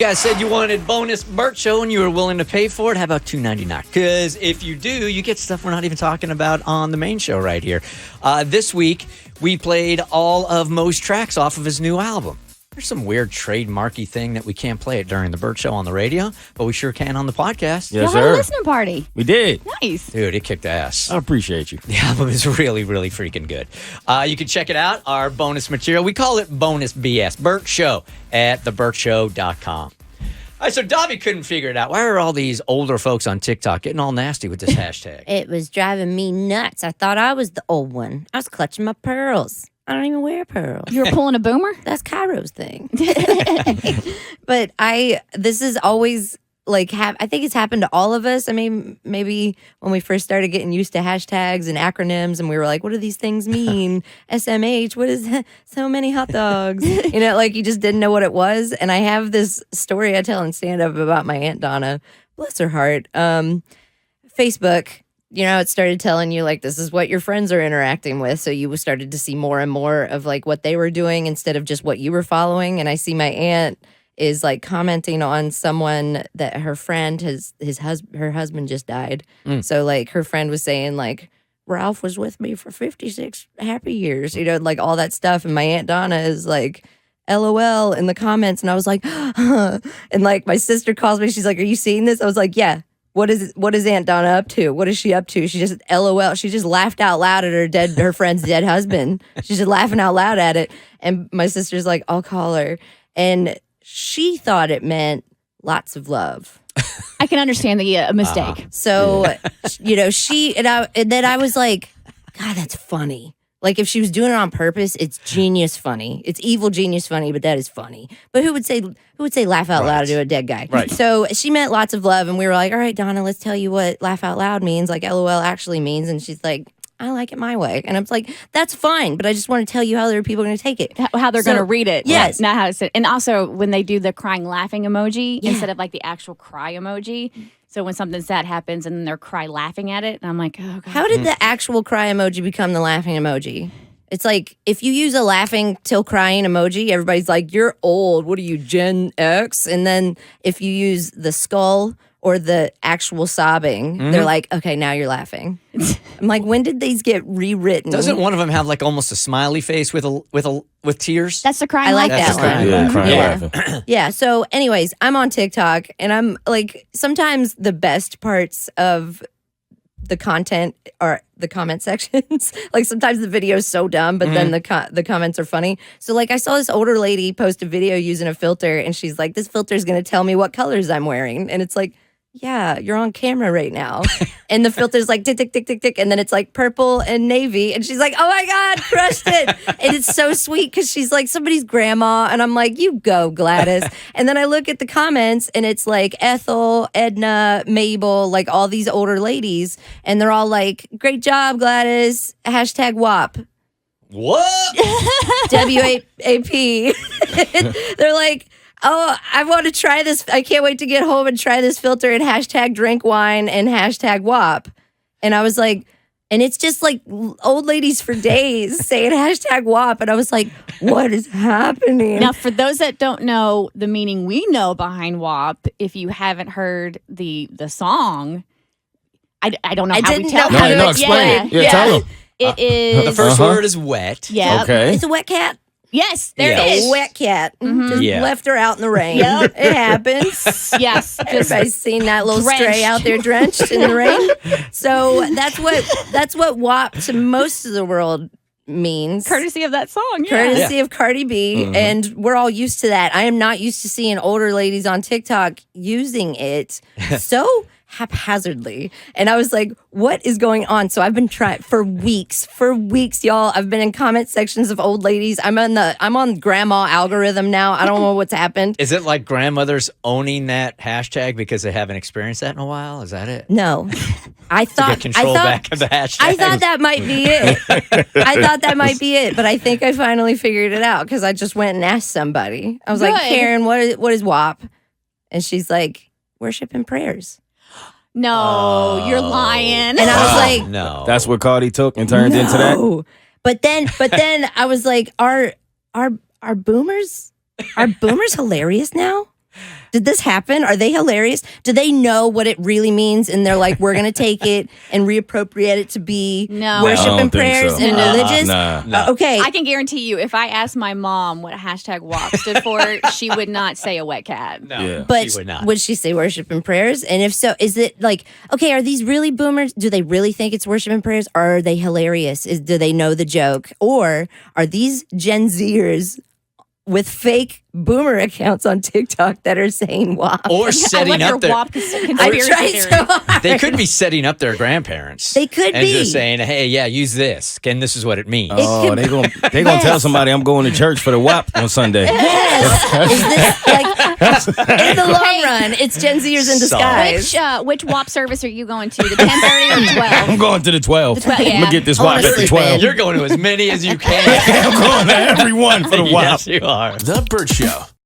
You guys said you wanted bonus Bert show and you were willing to pay for it. How about $2.99? Because if you do, you get stuff we're not even talking about on the main show right here. This week, we played all of Mo's tracks off of his new album. There's some weird trademarky thing that we can't play it during the Bert show on the radio, but we sure can on the podcast. Yes, Y'all sir. had a listening party. We did. Nice. Dude, it kicked ass. I appreciate you. The album is really, really freaking good. You can check it out, our bonus material. We call it Bonus BS. Bert Show at thebertshow.com. All right, so Davi couldn't figure it out. Why are all these older folks on TikTok getting all nasty with this hashtag? It was driving me nuts. I thought I was the old one. I was clutching my pearls. I don't even wear pearls. You were pulling a boomer? That's Cairo's thing. But this is always like, I think it's happened to all of us. I mean, maybe when we first started getting used to hashtags and acronyms and we were like, what do these things mean? SMH, what is that? So many hot dogs. You know, like you just didn't know what it was. And I have this story I tell in stand-up about my Aunt Donna. Bless her heart. Facebook, you know, it started telling you like, this is what your friends are interacting with. So you started to see more and more of like what they were doing instead of just what you were following. And I see my aunt is like commenting on someone that her friend, her husband just died. So like her friend was saying like, Ralph was with me for 56 happy years, you know, like all that stuff. And my Aunt Donna is like, LOL in the comments. And I was like, and like my sister calls me. She's like, are you seeing this? I was like, yeah. What is Aunt Donna up to? What is she up to? She just LOL. She just laughed out loud at her friend's dead husband. She's just laughing out loud at it. And my sister's like, I'll call her. And she thought it meant lots of love. I can understand the mistake. So, you know, and then I was like, God, that's funny. Like if she was doing it on purpose, it's genius funny. It's evil genius funny, but that is funny. But who would say laugh out loud to a dead guy? Right. So she meant lots of love, and we were like, all right, Donna, let's tell you what laugh out loud means, like LOL actually means. And she's like, I like it my way. And I was like, that's fine, but I just want to tell you how other people are going to take it. How they're going to read it. Yes. Not how to say. And also when they do the crying laughing emoji instead of like the actual cry emoji. So when something sad happens and they're cry laughing at it, and I'm like, oh God. How did the actual cry emoji become the laughing emoji? It's like if you use a laughing till crying emoji, everybody's like, you're old. What are you, Gen X? And then if you use the skull or the actual sobbing, they're like, okay, now you're laughing. I'm like, when did these get rewritten? Doesn't one of them have like almost a smiley face with tears? That's the crying I like laughing. that one. Yeah, crying Yeah. laughing. Yeah. So, anyways, I'm on TikTok, and I'm like, sometimes the best parts of the content are the comment sections. Like sometimes the video is so dumb, but then the comments are funny. So, like, I saw this older lady post a video using a filter, and she's like, "This filter is going to tell me what colors I'm wearing," and it's like, yeah, you're on camera right now. And the filter's like tick, tick, tick, tick, tick. And then it's like purple and navy. And she's like, oh my God, crushed it. And it's so sweet because she's like somebody's grandma. And I'm like, you go, Gladys. And then I look at the comments and it's like Ethel, Edna, Mabel, like all these older ladies. And they're all like, great job, Gladys. Hashtag WAP. What? WAP. They're like, oh, I want to try this. I can't wait to get home and try this filter and hashtag drink wine and hashtag WAP. And I was like, and it's just like old ladies for days saying hashtag WAP. And I was like, what is happening? Now, for those that don't know the meaning we know behind WAP, if you haven't heard the song, I don't know how we tell know how you. to explain it. Yeah, tell them. It is. The first word is wet. Yeah. Okay. It's a wet cat. Yes, there Yes. it is. A wet cat. Just Yeah. left her out in the rain. Yep. It happens. Yes. Just Everybody's seen that little drenched. stray out there drenched in the rain. So that's what WAP to most of the world means. courtesy of that song. Yeah. Courtesy of Cardi B, and we're all used to that. I am not used to seeing older ladies on TikTok using it so haphazardly. And I was like, what is going on? So I've been trying for weeks, y'all. I've been in comment sections of old ladies. I'm on grandma algorithm now. I don't know what's happened. Is it like grandmothers owning that hashtag because they haven't experienced that in a while? Is that it? No. I To thought get control back of the hashtag. I thought that might be it. I thought that might be it, but I think I finally figured it out because I just went and asked somebody. I was like, Good. Karen, what is WAP? And she's like, worship and prayers. No, you're lying. And I was like, no. That's what Cardi took and turned into that? no. But then I was like, are boomers hilarious now? Did this happen? Are they hilarious? Do they know what it really means? And they're like, we're going to take it and reappropriate it to be No. worship I don't and think prayers so. and religious? Nah. Okay. I can guarantee you, if I asked my mom what hashtag WAP stood for, she would not say a wet cat. No, Yeah. But she would not. would she say worship and prayers? And if so, is it like, okay, are these really boomers? Do they really think it's worship and prayers? Or are they hilarious? Do they know the joke? Or are these Gen Zers with fake boomer accounts on TikTok that are saying WAP? Or I love setting your up their. WAP I conspiracy tried theory. so hard. They could be setting up their grandparents. They could and be. just saying, "Hey, yeah, use this, and this is what it means." Oh, they gonna tell somebody I'm going to church for the WAP on Sunday. Yes. Is this like in the long run? It's Gen Zers in disguise. Which WAP service are you going to? The 10:30 or 12? I'm going to the 12. The 12, yeah. I'm gonna get this WAP at Honestly, the 12. You're going to as many as you can. I'm going to every one for the WAP. Yes, you are. The Bert Show.